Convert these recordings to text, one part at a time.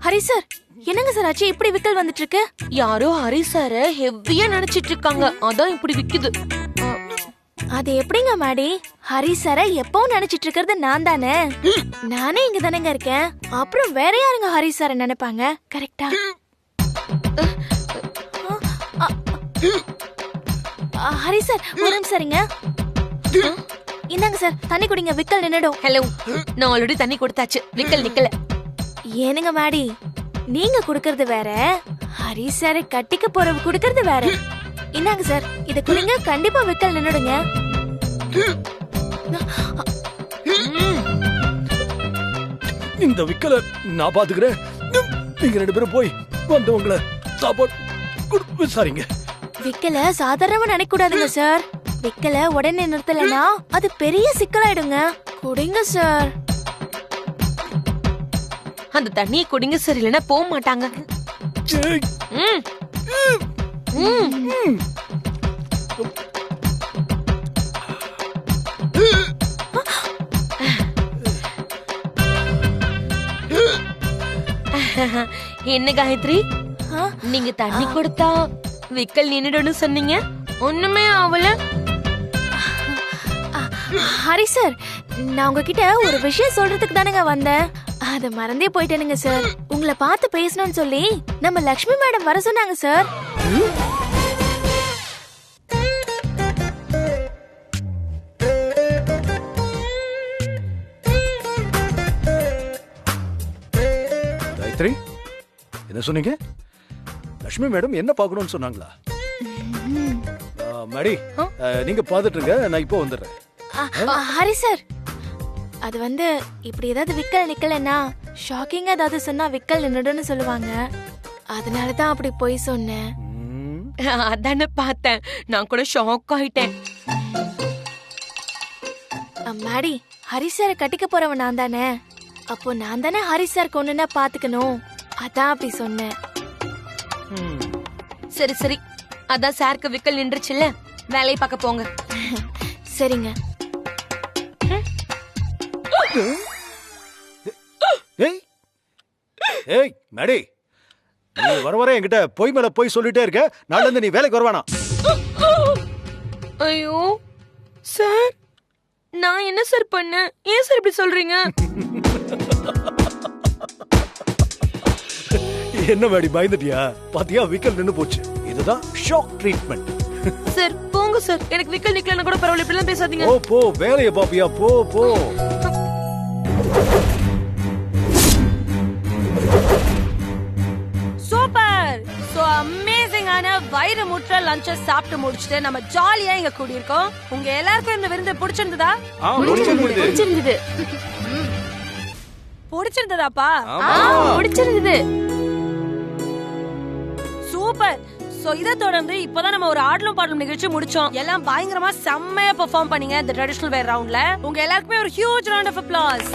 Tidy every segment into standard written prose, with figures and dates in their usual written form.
Hari sir, என்னங்க sir ஆச்சு? இப்படி விக்கல் வந்துட்டு இருக்கு. யாரோ ஹரி சார ஹெவியா நினைச்சிட்டு இருக்காங்க, அதான் இப்படி விக்குது. அது எப்படிங்க மாடி? ஹரி சார எப்பவும் நினைச்சிட்டு இருக்கிறது நான் தானே. நானே இங்க தானேங்க இருக்கேன். அப்புறம் வேற யாருங்க ஹரி சார நினைப்பாங்க? கரெக்டா? ஹரி சார், ஒரு நிமிஷம் சரிங்க. இந்தாங்க சார், தண்ணி குடிங்க, விக்கல் நின்னுடும். ஹலோ, நான் ஆல்ரெடி தண்ணி கொடுத்தாச்சு, விக்கல் நிக்கல. ஏனுங்க மாடி, நீங்க குடுக்கறது வேற, ஹரி சாரை கட்டிக்க போறவ குடுக்கறது வேற. இந்தாங்க சார், இத குடிங்க, கண்டிப்பா விக்கல் நின்னுடுங்க. இந்த விக்கல நான் பாத்துக்கிறேன். நீங்க 2 பேரும் போய் வந்தவங்கள சாப்பாடு விசாரிங்க. விக்கல சாதாரணமா நினைக்க கூடாதுங்க சார். விக்கல உடனே நிறுத்தலனா அது பெரிய சிக்கலாயிடுங்க. குடிங்க சார். அந்த தண்ணியை குடிங்க சார், இல்லைன்னா போக மாட்டாங்க. என்ன காயத்ரி, நீங்க தண்ணி கொடுத்தா விக்கல் நின்னுடும்னு சொன்னீங்க, ஒண்ணுமே ஆவல. ஹரி சார், நான் உங்ககிட்ட ஒரு விஷயம் சொல்றதுக்கு தானங்க வந்தேன். அத மறந்தே போயிட்டேனுங்க சார். உங்களை பார்த்து பேசணும்னு சொல்லி நம்ம லக்ஷ்மி மேடம் வர சொன்னாங்க சார். காயத்ரி, என்ன சொன்னீங்க? லட்சுமி மேடம் என்ன பார்க்கணும்னு சொன்னாங்களா? மேடி, நீங்க பாத்துட்டு இருங்க, நான் இப்போ வந்துடுறேன். ஹரி சார், அது வந்து இப்படி ஏதாவது விக்கல் நிக்கலன்னா ஷாக்கிங்கா ஏதாவது சொன்னா விக்கல் நின்னுடும்னு சொல்லுவாங்க. அதனாலதான் அப்படி போய் சொன்னேன். அதானே பார்த்தேன், நான் கூட ஷாக் ஆயிட்டேன். மாடி, ஹரி சாரை கட்டிக்க போறவன் நான் தானே. அப்போ நான் தானே ஹரி சார் கொண்டுனா பாத்துக்கணும். அதான் அப்படி சொன்னேன். சரி சரி, அதான் சாருக்கு விக்கல் நின்றுச்சுல்ல, வேலையை பார்க்க போங்க. சரிங்க. ஏய் மேடி, நீ வர என்கிட்ட போய் மேல போய் சொல்லிட்டே இருக்க. நாளைல இருந்து நீ வேலைக்கு வருவானா? ஐயோ சார், நான் என்ன சார் பண்ணேன்? ஏன் சார் இப்படி சொல்றீங்க? என்ன மேடி, பயந்துட்டியா? பாத்தியா, விக்கல் நின்னு போச்சு. இதுதான் ஷாக் ட்ரீட்மெண்ட். சார் போங்க சார், எனக்கு விக்கல் நிக்கலன்னா கூட பரவாயில்ல, இப்படி எல்லாம் பேசாதீங்க. போ போ, வேலைய பாப்பியா, போ போ. சூப்பர், சோ அமேசிங்கான வயிறு முற்ற லஞ்ச சாப்பிட்டு முடிச்சிட்டு நம்ம ஜாலியா இங்க கூடியிருக்கோம். உங்க எல்லாருக்கும் இந்த விருந்து பிடிச்சிருந்ததா? பிடிச்சிருந்தது. பிடிச்சிருந்ததாப்பா? பிடிச்சிருந்தது. சூப்பர். சோ இத தொடர்ந்து இப்போதான் நம்ம ஒரு ஆடலும் பாடலும் நிகழ்ச்சி முடிச்சோம். எல்லாம் பயங்கரமா செம்மையா பெர்ஃபார்ம் பண்ணீங்க இந்த ட்ரெடிஷனல் வேர் ரவுண்ட்ல. உங்க எல்லாருக்குமே ஒரு ஹியூஜ் ரவுண்ட் ஆஃப் அப்ளாஸ்.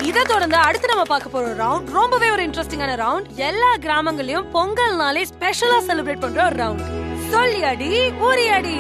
இத தொடர்ந்து அடுத்து நம்ம பார்க்க போற ரவுண்ட் ரொம்பவே ஒரு இன்ட்ரெஸ்டிங்கான ரவுண்ட். எல்லா கிராமங்களையும் பொங்கல்னாலே ஸ்பெஷலா செலிப்ரேட் பண்ற ஒரு ரவுண்ட். சொல்லியடி உரியடி.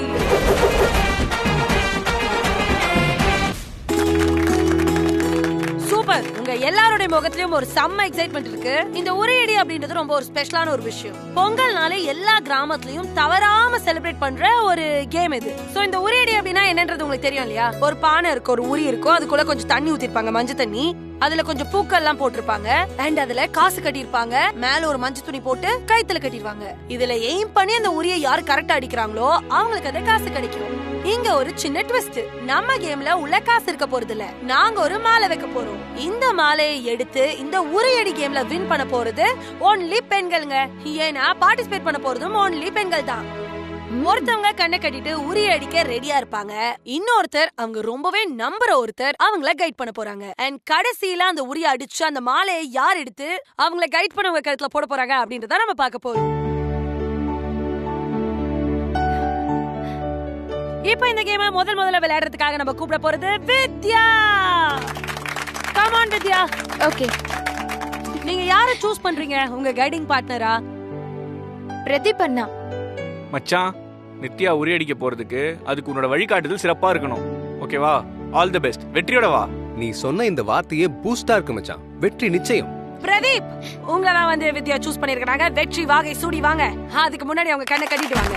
சூப்பர், உங்க எல்லாரோட முகத்திலயும் ஒரு செம்ம எக்ஸைட்மெண்ட் இருக்கு. இந்த உரையடி அப்படின்றது ரொம்ப ஒரு ஸ்பெஷலான ஒரு விஷயம். பொங்கல்னாலே எல்லா கிராமத்திலயும் தவறாம செலிப்ரேட் பண்ற ஒரு கேம் இது. சோ இந்த உரையடி அப்படின்னா என்னன்றது உங்களுக்கு தெரியும் இல்லையா? ஒரு பானை இருக்கும், ஒரு உரி இருக்கும், அதுக்குள்ள கொஞ்சம் தண்ணி ஊத்திருப்பாங்க, மஞ்சள் தண்ணி. அதுல கொஞ்சம் பூக்கள் எல்லாம் போட்டிருப்பாங்க, அண்ட் அதுல காசு கட்டிருப்பாங்க. மேல ஒரு மஞ்சள் துணி போட்டு கைத்துல கட்டிருவாங்க. இதுல எய்ம் பண்ணி அந்த உரிய யாரு கரெக்டா அடிக்கிறாங்களோ அவங்களுக்கு அந்த காசு கிடைக்கும். இங்க ஒரு சின்ன ட்விஸ்ட், நம்ம கேம்ல உள்ள காசு இருக்க போறது இல்ல, நாங்க ஒரு மாலை வைக்க போறோம். இந்த மாலையை எடுத்து இந்த உரையடி கேம்ல வின் பண்ண போறது ஒன்லி பெண்கள்ங்க. ஏன்னா பார்ட்டிசிபேட் பண்ண போறதும் ஒன்லி பெண்கள் தான். ஒருத்தவங்க கண்ணை கட்டிட்டு உரி அடிக்க ரெடியா இருப்பாங்க, இன்னொருத்தர் அவங்க ரொம்பவே நம்புற ஒருத்தர் அவங்கள கைட் பண்ண போறாங்க. அண்ட் கடைசியில அந்த உரிய அடிச்சு அந்த மாலையை யார் எடுத்து அவங்கள கைட் பண்ணவங்க கழுத்துல போட போறாங்க அப்படின்றத நம்ம பார்க்க போறோம். இப்போ இந்த கேமை முதல்ல விளையாடுறதுக்காக நம்ம கூப்பிட போறது Vidya. Come on Vidya. Okay, நீங்க யாரை சூஸ் பண்றீங்க உங்க கைடிங் பார்ட்னரா? பிரதீப் அண்ணா. மச்சான், நித்யா உரியடிக்க போறதுக்கு அதுக்கு உன்னோட வழிகாட்டுதல் சிறப்பா இருக்கணும், ஓகேவா? All the best. வெற்றியோட வா. நீ சொன்ன இந்த வார்த்தையே பூஸ்டா இருக்கு மச்சான். வெற்றி நிச்சயம். பிரதீப் உங்களை தான் வந்து வித்யா சூஸ் பண்ணிருக்காங்க. வெற்றி வாகை சூடி வாங்க. அதுக்கு முன்னாடி அவங்க கண்ணை கட்டிட்டு வாங்க.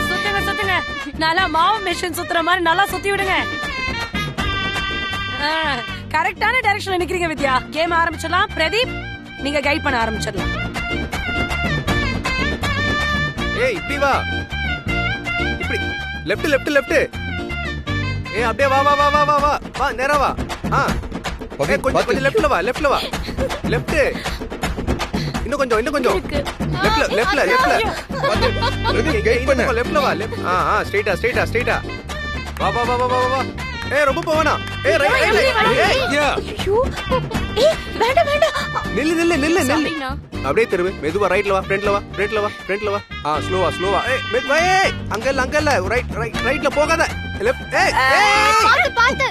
சுத்துங்க சுத்துங்க. நல்லா மாவு மிஷின் சுத்துற மாதிரி நல்லா சுத்தி விடுங்க. கரெக்டான டைரக்ஷன்ல நிக்கிறீங்க வித்யா. கேம் ஆரம்பிச்சிடலாம். பிரதீப் நீங்க கைட் பண்ண ஆரம்பிச்சிடலாம். ஏய் இப்படி வா. இப்படி லெஃப்ட் லெஃப்ட் லெஃப்ட். ஏய் அப்படியே வா வா வா வா வா வா வா நேரா வா. கொஞ்சம் கொஞ்சம் லெஃப்ட்ல வா லெஃப்ட்ல வா. லெஃப்ட். இன்னும் கொஞ்சம் லெஃப்ட்ல லெஃப்ட்ல லெஃப்ட்ல. பிரதீப் கைட் பண்ணு. லெஃப்ட்ல வா. ஸ்ட்ரைட்டா ஸ்ட்ரைட்டா ஸ்ட்ரைட்டா. வா வா வா வா வா வா. ஏய் ரொம்ப போவேனா. ஏய் ரைட் ரைட். ஐயோ ஏய் வேண்டாம் வேண்டாம். நில்லு நில்லு நில்லு நில்லு. அப்படியே திரும்பு. மெதுவா ரைட்ல வா. ஃப்ரண்ட்ல வா. ஃப்ரண்ட்ல வா. ஃப்ரண்ட்ல வா. ஸ்லோவா ஸ்லோவா. ஏய் மெதுவா. ஏய் அங்க இல்ல ரைட் ரைட் ரைட்ல போகாத. லெஃப்ட். ஏய் பாத்து பாத்து.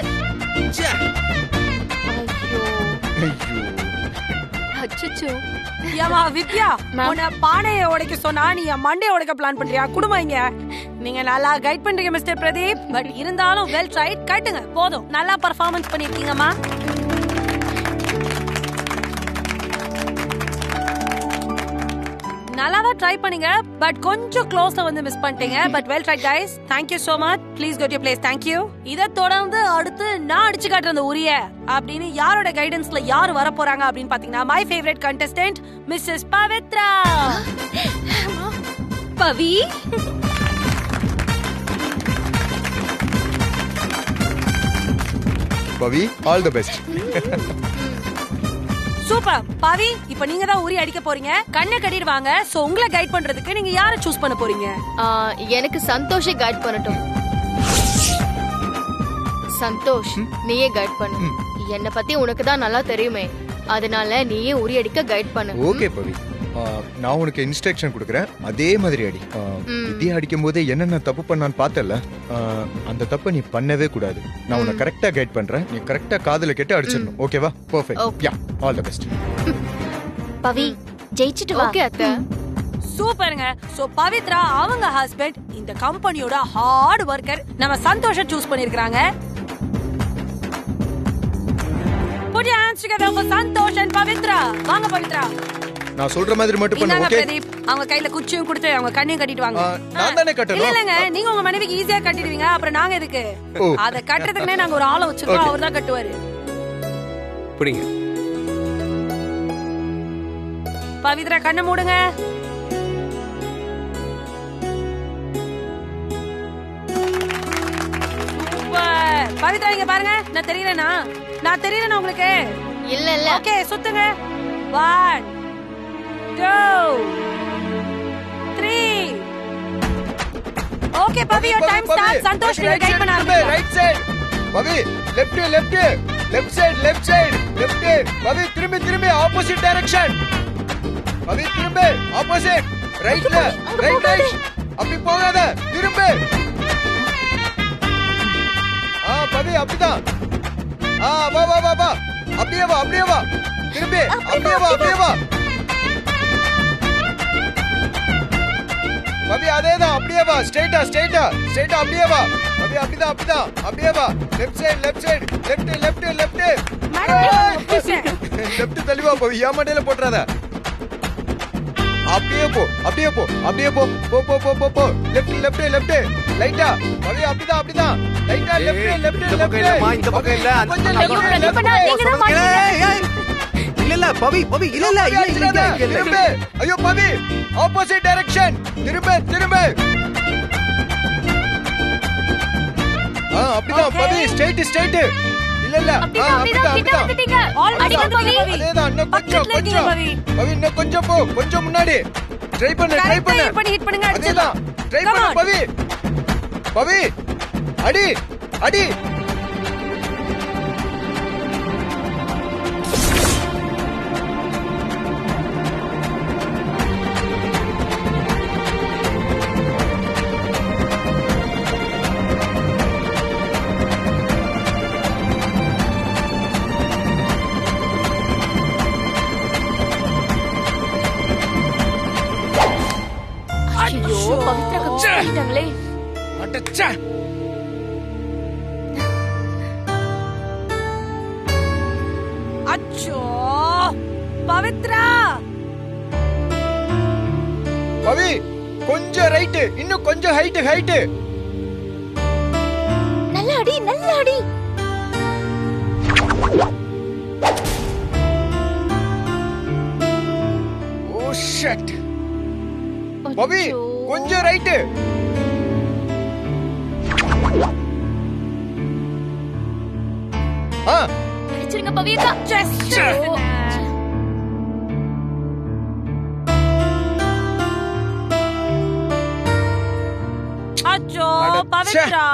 ச்சே. அச்சச்சோ. ஏமா வித்யா உன்னை பானையை உடைக்க சொன்னா நீ மண்டையை உடைக்க பிளான் பண்றியா? குடும்பம் இங்க. நீங்க நல்லா கைட் பண்றீங்க மிஸ்டர் பிரதீப். பட் இருந்தாலும் வெல் ட்ரைட். கட்டுங்க போதும். நல்லா பெர்ஃபார்மன்ஸ் பண்ணிருக்கீங்கம்மா. நல்லாதான் ட்ரை பண்ணீங்க. பட் கொஞ்சம் க்ளோஸ்ல வந்து மிஸ் பண்ணிட்டீங்க. But well tried guys. Thank you so much. Please go to your place. Thank you. இத தொடர்ந்து அடுத்து நான் அடிச்சு காட்டுற அந்த உரிய அப்படின்னு யாரோட கைடன்ஸ்ல யார் வர போறாங்க அப்படின்னு பாத்தீங்கன்னா my favorite contestant Mrs. Pavitra. Pavi Pavi all the best. Super. Pavi இப்போ நீங்க தான் உரி அடிக்க போறீங்க. கண்ணை கட்டிட்டு வாங்க. சோ உங்களை கைட் பண்றதுக்கு நீங்க யாரை சூஸ் பண்ண போறீங்க? எனக்கு சந்தோஷை கைட் பண்ணட்டும். சந்தோஷ் நீயே கைட் பண்ணு. என்ன பத்தி உனக்கு தான் நல்லா தெரியுமே, அதனால நீயே உரி அடிக்க கைட் பண்ணு. ஓகே பவி, நான் உனக்கு இன்ஸ்ட்ரக்ஷன் கொடுக்குறேன். அதே மாதிரி அடி. வித்தியா அடிக்கும் போதே என்னென்ன தப்பு பண்ணான்னு பார்த்தல, அந்த தப்பை நீ பண்ணவே கூடாது. நான் உன்னை கரெக்டா கைட் பண்றேன். நீ கரெக்டா காதுல கேட்டு அடிச்சிடணும். ஓகேவா? Perfect. Yeah all the best. Pavi ஜெயிச்சிட்டு வா. ஓகே அத்தை. சூப்பருங்க. சோ பவித்ரா அவங்க ஹஸ்பண்ட் இந்த கம்பெனியோட ஹார்ட் ஒர்க்கர் நம்ம சந்தோஷ சூஸ் பண்ணிருக்காங்க. Put your hands together for Santosh and Pavitra. வாங்க பவித்ரா. நான் சொல்ற மாதிரி மட்டும் பண்ணு. ஓகே பிரதீப் அவங்க கையில குச்சியும் கொடுத்து அவங்க கண்ணையும் கட்டிட்டு வாங்க. நான் தானே கட்டணும். இல்லங்க நீங்க உங்க மனைவிக்கு ஈஸியா கட்டிடுவீங்க. அப்புறம் நாங்க எதுக்கு? அத கட்டறதுக்குனே நாங்க ஒரு ஆளை வச்சிருக்கோம். அவர்தான் கட்டுவாரு. புடிங்க. பவித்ரா கண்ணை மூடுங்க. சூப்பர். பவித்ரா இங்க பாருங்க. நான் தெரியலனா உங்களுக்கு? இல்ல இல்ல. ஓகே சுத்துங்க. 1 2 3. Okay Pavi your time starts. Santhosh நீங்க கைட் பண்ண ஆரம்பிங்க. Right side. Pavi left left. Left side. Left. Pavi திரும்பி ஆப்போசிட் டைரக்ஷன். பவி திரும்ப ஆப்போசிட். ரைட்ல. ரைட். அப்படி போகாத. திரும்ப. பவி அப்படிதான். வா. அப்படியே வா. திரும்பி. அப்படியே வா. பவி அதேதான். அப்படியே வா. ஸ்ட்ரைட்டா. அப்படியே வா. பவி அப்படிதான். அப்படியே வா. Left side. லெஃப்ட். லெஃப்ட் தள்ளிவா பவி. மண்டையில போட்டுறாத. அப்படியே போ. லெஃப்ட். லைட்டா. பவி அப்படிதான். லைட்டா லெஃப்ட். இந்த பக்கம் இல்லம்மா, இந்த பக்கம் இல்ல. இல்ல பவி இல்ல. திரும்ப. ஐயோ பவி ஆப்போசிட் டைரக்ஷன். திரும்ப. அப்படிதான் பவி. ஸ்ட்ரைட். இல்ல. அப்படிதான். அதேதான். இன்னும் கொஞ்சம். பவி இன்னும் கொஞ்சம் போ. கொஞ்சம் முன்னாடி. ட்ரை பண்ணு. ஹிட் பண்ணுங்க. அதேதான். ட்ரை பண்ணு பவி. அடி. ச்சே. அச்சோ பவித்ரா, பவி கொஞ்சம் ரைட், இன்னும் கொஞ்சம் ஹைட். நல்ல அடி நல்ல அடி. ஓ ஷட். பவி அச்சோ. கொஞ்சம் ரைட். அடிச்சிருங்க பவியக்கா. அச்சோ அட, பவித்ரா,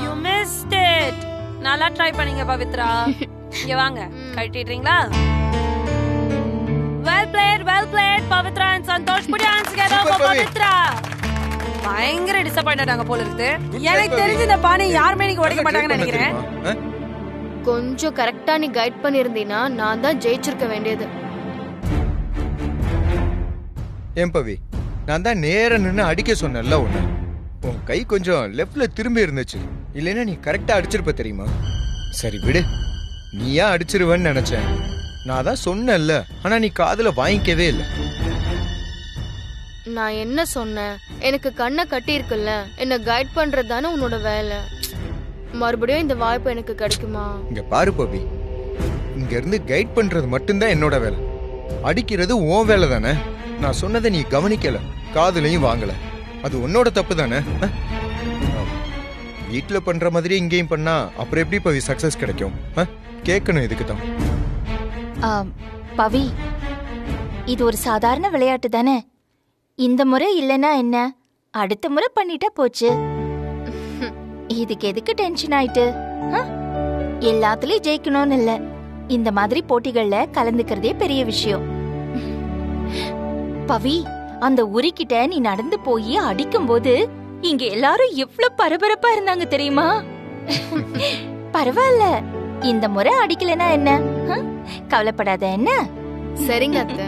you missed it. நல்லா ட்ரை பண்ணீங்க பவித்ரா. இங்க வாங்க, கட்டிடுறீங்களா? Well played Pavithra and Santhosh. Put your hands together for Super, Pavi. Pavithra. பயங்கர டிசப்பாயிண்டட் ஆங்க போல இருக்கு. Good எனக்கு job, தெரிஞ்சு Pavi. இந்த பானை யாருமே நீங்க உடைக்க மாட்டாங்கன்னு நினைக்கிறேன். கொஞ்சம் கரெக்டா நீ கைட் பண்ணிருந்தீனா நான் தான் ஜெயிச்சிருக்க வேண்டியது. ஏன் பவி, நான் தான் நேரா நின்னு அடிக்க சொன்னேன்ல உன்னை. உன் கை கொஞ்சம் லெஃப்ட்ல திரும்பி இருந்துச்சு, இல்லைன்னா நீ கரெக்டா அடிச்சிருப்ப தெரியுமா? சரி விடு, நீயா அடிச்சிருவன்னு நினைச்சேன். நான் தான் சொன்னேன்ல, ஆனா நீ காதுல வாங்கிக்கவே இல்லை. நான் என்ன சொன்னேன்? எனக்கு கண்ணை கட்டி இருக்குல்ல, என்ன கைட் பண்றது தானே உன்னோட வேலை. மறுபடியும் இந்த வாய்ப்பு எனக்கு கிடைக்குமா? இங்க பாரு பவி, இங்க இருந்து கைட் பண்றது மட்டும்தான் என்னோட வேலை. அடிக்கிறது உன் வேலை தானே. நான் சொன்னதை நீ கவனிக்கல, காதுலயும் வாங்கல. அது உன்னோட தப்பு தானே. வீட்டுல பண்ற மாதிரி இங்கேயும் பண்ணா அப்புறம் எப்படி பவி சக்சஸ் கிடைக்கும்? கேட்கணும் இதுக்கு தான். பவி, இது ஒரு சாதாரண விளையாட்டு தானே. இந்த முறை இல்லனா என்ன, அடுத்த முறை பண்ணிட்டா போச்சு. இதுக்கு எதுக்கு டென்ஷன் ஆயிட்டு? எல்லாத்துலயும் ஜெயிக்கணும்னு இல்ல, இந்த மாதிரி போட்டிகள்ல கலந்துக்கிறதே பெரிய விஷயம். பவி, அந்த உரிக்கிட்ட நீ நடந்து போய் அடிக்கும் போது இங்க எல்லாரும் எவ்வளவு பரபரப்பா இருந்தாங்க தெரியுமா? பரவாயில்ல, இந்த முறை அடிக்கலனா என்ன, கவலைப்படாத என்ன. சரிங்க அத்தை.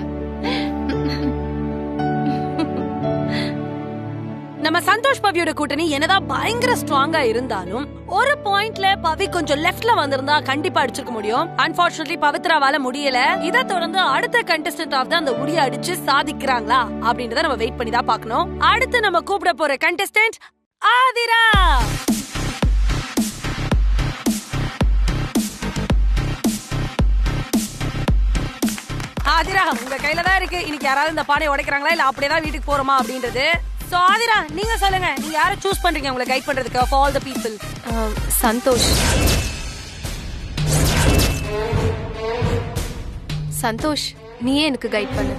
நம்ம சந்தோஷ் பவியோட கூட்டணி என்னதான் பயங்கர ஸ்ட்ராங்கா இருந்தாலும் ஒரு பாயிண்ட்ல பவி கொஞ்சம் லெஃப்ட்ல வந்திருந்தா கண்டிப்பா அடிச்சிருக்க முடியும். அன்பார்ச்சுனேட்லி பவித்ராவால முடியல. இதை தொடர்ந்து அடுத்த கண்டெஸ்டன்ட் ஆஃப் அந்த உரிய அடிச்சு சாதிக்கிறாங்களா அப்படின்றத நம்ம வெயிட் பண்ணி தான் பார்க்கணும். அடுத்து நம்ம கூப்பிட போற கண்டெஸ்டன்ட் ஆதிரா. ஆதிரா, உங்க கையில தான் இருக்கு. இன்னைக்கு யாராவது இந்த பானையை உடைக்கிறாங்களா இல்ல அப்படியே தான் வீட்டுக்கு போறோமா அப்படின்றது. சோ ஆதிரா, நீங்க சொல்லுங்க, நீங்க யாரை சூஸ் பண்றீங்க உங்களை கைட் பண்றதுக்கு for all the people? Santhosh. Santhosh, நீயே எனக்கு கைட் பண்ணு.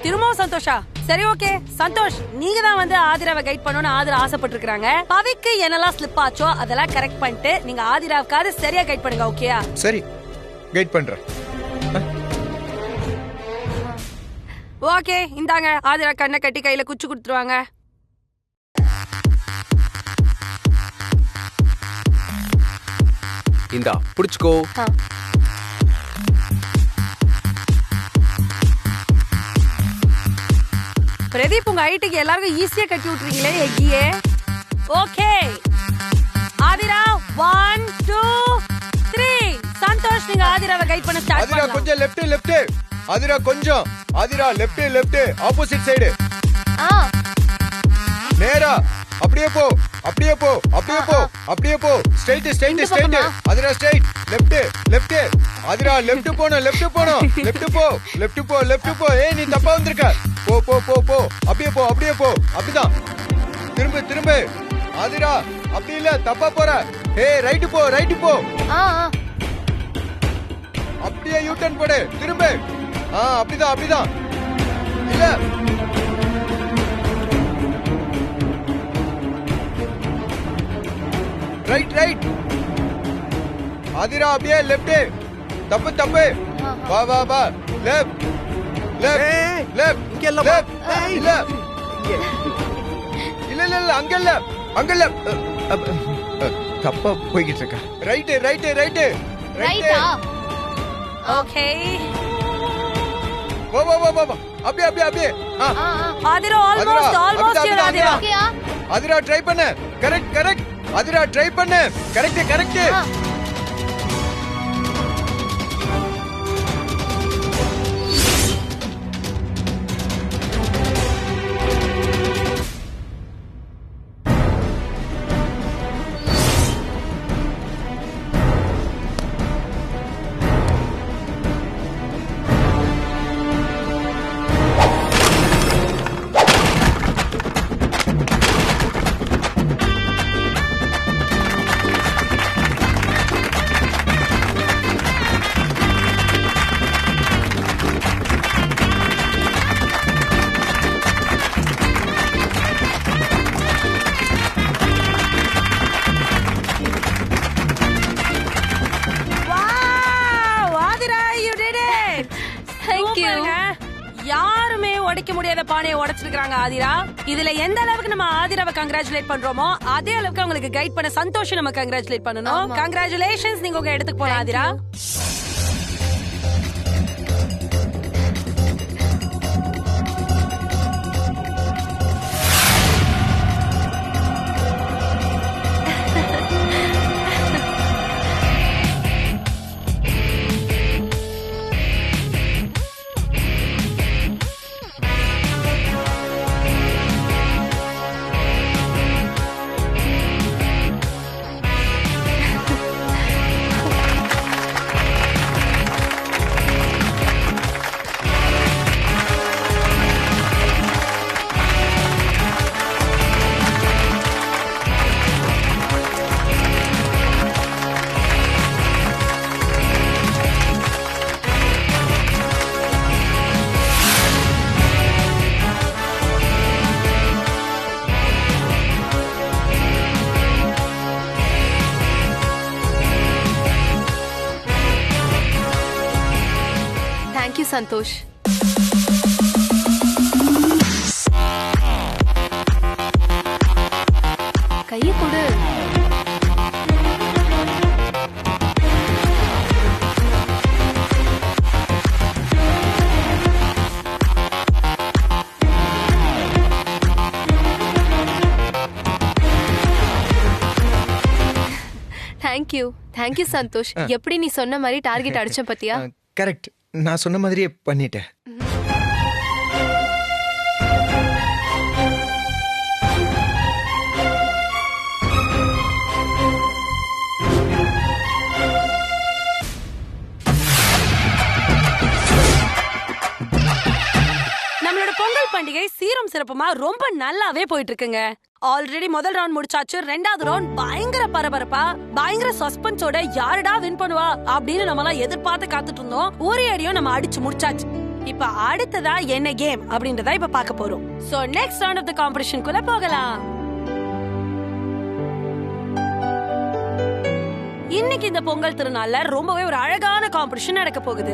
திரும்பவும் சந்தோஷா? சரி, ஓகே சந்தோஷ், நீங்க தான் வந்து ஆதிராவை கைட் பண்ணணும்னு ஆதிரா ஆசைப்பட்டிருக்காங்க. பவிக்கு என்னெல்லாம் ஸ்லிப் ஆச்சோ அதெல்லாம் கரெக்ட் பண்ணிட்டு நீங்க ஆதிராவுக்காவது சரியா கைட் பண்ணுங்க. ஓகேயா? சரி, கைட் பண்றேன். ஓகே, இந்தாங்க ஆதிரா கண்ணை கட்டி கையில குச்சி கொடுத்துருவாங்க. இந்தா புடிச்சுக்கோ. பிரதீப், உங்க ஐட்டுக்கு எல்லாருக்கும் ஈஸியா கட்டி விட்டுறீங்களே எக்கியே. ஓகே ஆதிரா, 1 2 3. சந்தோஷ், நீங்க ஆதிராவை கைட் பண்ண ஸ்டார்ட் ஆதிரா பண்ணலாம். கொஞ்சம் லெஃப்ட். ஆதிரா கொஞ்சம். Aathira left opposite side. நேரா அப்படியே போ. Straight. Aathira straight. Left. Aathira left போணும். லெஃப்ட் போ. ஏய், நீ தப்பா வந்திருக்க. போ. அப்படியே போ. அப்படிதான். திரும்ப. ஆதிரா அப்படி இல்ல, தப்பா போற. ஏய், ரைட் போ. அப்படியே யூ டர்ன் போடு. திரும்ப. அப்படிதான். இல்ல. ரைட். ஆதிரா அப்படியே லெஃப்ட். தப்பு. வா. லெஃப்ட். இங்க இல்ல. இல்ல அங்க இல்ல. தப்பா போய்கிட்டு இருக்க. ரைட். ரைட்டா? ஓகே வா. அப்படியே அப்படியே அப்படியே ஆதிரா ஆல்மோஸ்ட் ஆல்மோஸ்ட் ஆதிரா ஓகேயா? அதிரா ட்ரை பண்ணு. Correct correct. அதிரா ட்ரை பண்ணு. Correct correct. யாருமே உடைக்க முடியாத பானையை உடைச்சிருக்காங்க ஆதிரா. இதுல எந்த அளவுக்கு நம்ம ஆதிராவை கங்க்ராச்சுலேட் பண்றோமோ அதே அளவுக்கு அவங்களுக்கு கைட் பண்ண சந்தோஷம் நம்ம கங்க்ராச்சுலேட் பண்ணணும். கங்க்ராச்சுலேஷன்ஸ், நீங்க உங்க இடத்துக்கு போலாம் ஆதிரா. தேங்க்யூ சந்தோஷ். கையை கொடு. தேங்க்யூ சந்தோஷ். எப்படி நீ சொன்ன மாதிரி டார்கெட் அடிச்ச பத்தியா? கரெக்ட். நான் சொன்ன மாதிரியே பண்ணிட்டேன். நம்மளோட பொங்கல் பண்டிகை சீரும் சிறப்புமா ரொம்ப நல்லாவே போயிட்டு இருக்குங்க. ஆல்ரெடி முதல் ரவுண்ட் முடிச்சாச்சு. ரெண்டாவது ரவுண்ட் பயங்கர பரபரப்பா, பயங்கர சஸ்பென்ஸோட யாருடா வின் பண்ணுவா அப்படின்னு நம்ம எல்லாம் எதிர்பார்த்து காத்துட்டு இருந்தோம். ஒரு அடியும் நம்ம அடிச்சு முடிச்சாச்சு. இப்ப அடுத்ததா என்ன கேம் அப்படின்றத இப்ப பார்க்க போறோம். So next round of the காம்படிஷனுக்குள்ள போகலாம். இன்னைக்கு இந்த பொங்கல் திருநாள்ல ரொம்பவே ஒரு அழகான காம்படிஷன் நடக்க போகுது.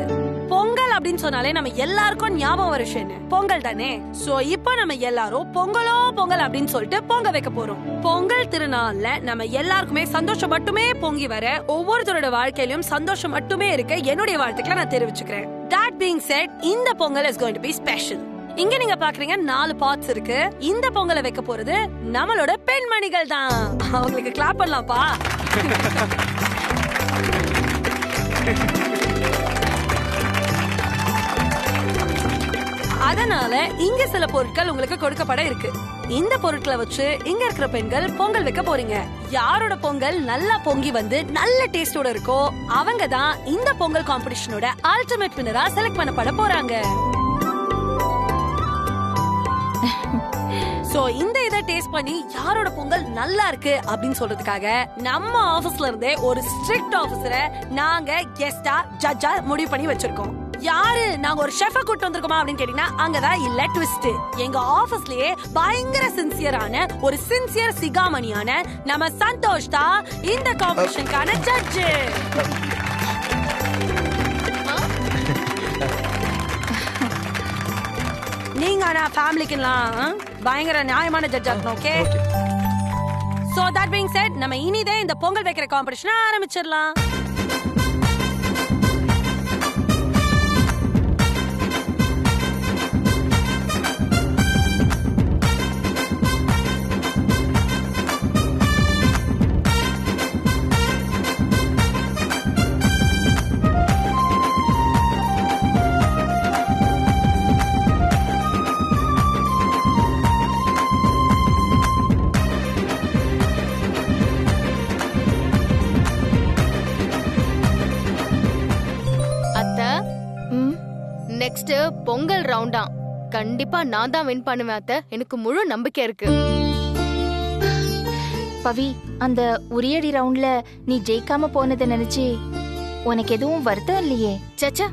பொங்கல் அப்படின்னு சொன்னாலே நம்ம எல்லாருக்கும் ஞாபகம் வர விஷயம் பொங்கல் தானே. சோ இப்போ நம்ம எல்லாரும் பொங்கலோ பொங்கல் அப்படின்னு சொல்லிட்டு பொங்க வைக்க போறோம். பொங்கல் திருநாள்ல நம்ம எல்லாருக்குமே சந்தோஷம் மட்டுமே பொங்கி வர, ஒவ்வொருத்தரோட வாழ்க்கையிலும் சந்தோஷம் மட்டுமே இருக்க என்னுடைய வாழ்த்துக்களை நான் தெரிவிச்சுக்கிறேன். That being said, இந்த Pongal is going to be special. இங்க நீங்க பாக்குறீங்க 4 பாட்ஸ் இருக்கு. இந்த பொங்கலை வைக்க போறது நம்மளோட பெண்மணிகள் தான். அவங்களுக்கு கிளாப் பண்ணலாம்ப்பா. அதனால இங்க சில பொருட்கள் உங்களுக்கு கொடுக்கப்பட இருக்கு. இந்த பொருட்களை வச்சு இங்க இருக்கிற பெண்கள் பொங்கல் வைக்க போறீங்க. யாரோட பொங்கல் நல்லா பொங்கி வந்து நல்ல டேஸ்டோட இருக்கோ அவங்க தான் இந்த பொங்கல் காம்படிஷனோட அல்டிமேட் வின்னரா செலக்ட் பண்ணப்பட போறாங்க. சோ இந்த இத டேஸ்ட் பண்ணி யாரோட பொங்கல் நல்லா இருக்கு அப்படின்னு சொல்றதுக்காக நம்ம ஆபீஸ்ல இருந்தே ஒரு ஸ்ட்ரிக்ட் ஆபீசரை நாங்க கெஸ்டா ஜட்ஜா முடிவு பண்ணி வச்சிருக்கோம். யாரு நாங்க ஒரு ஷெஃப கூட்டு வந்திருக்கோமா அப்படின்னு கேட்டீங்கன்னா அங்கதான் இல்ல ட்விஸ்ட். எங்க ஆபீஸ்லயே பயங்கர சின்சியரான ஒரு சின்சியர் சிகாமணியான நம்ம சந்தோஷ் தான் இந்த காம்படிஷனுக்கான ஜட்ஜ். நீங்க ஆனா ஃபேமிலிக்குலாம் பயங்கர நியாயமான ஜட்ஜா இருக்கணும். Okay, so that being set நம்ம இனிதே இந்த பொங்கல் வைக்கிற காம்படிஷனை ஆரம்பிச்சிடலாம். நெக்ஸ்ட் பொங்கல் ரவுண்டா கண்டிப்பா நான் தான் வின் பண்ணுவேன் அத்தை. எனக்கு முழு நம்பிக்கை இருக்கு. பவி, அந்த உரியடி ரவுண்ட்ல நீ ஜெயிக்காம போனதை நினைச்சு உனக்கு எதுவும் வருத்தம் இல்லையே? சச்சா,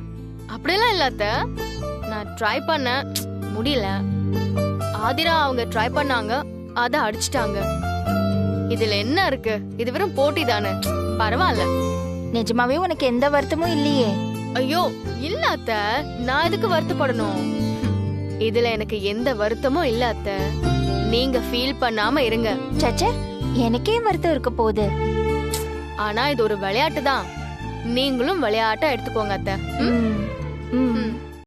அப்படியெல்லாம் இல்ல அத்தை. நான் ட்ரை பண்ண முடியல. ஆதிரா அவங்க ட்ரை பண்ணாங்க, அத அடிச்சிட்டாங்க. இதுல என்ன இருக்கு? இது வெறும் போட்டி தானே, பரவாயில்ல. நிஜமாவே உனக்கு எந்த வருத்தமும் இல்லையே? ஐயோ இல்ல அத்தை, நான் எதுக்கு வருத்தப்படணும்? இதுல எனக்கு எந்த வருத்தமும் இல்ல அத்தை. நீங்க ஃபீல் பண்ணாம இருங்க. சச்சே, எனக்கே வருத்தம் இருக்க போகுது. ஆனா இது ஒரு விளையாட்டு தான். நீங்களும் விளையாட்டா எடுத்துக்கோங்க அத்தை. ம், ம்.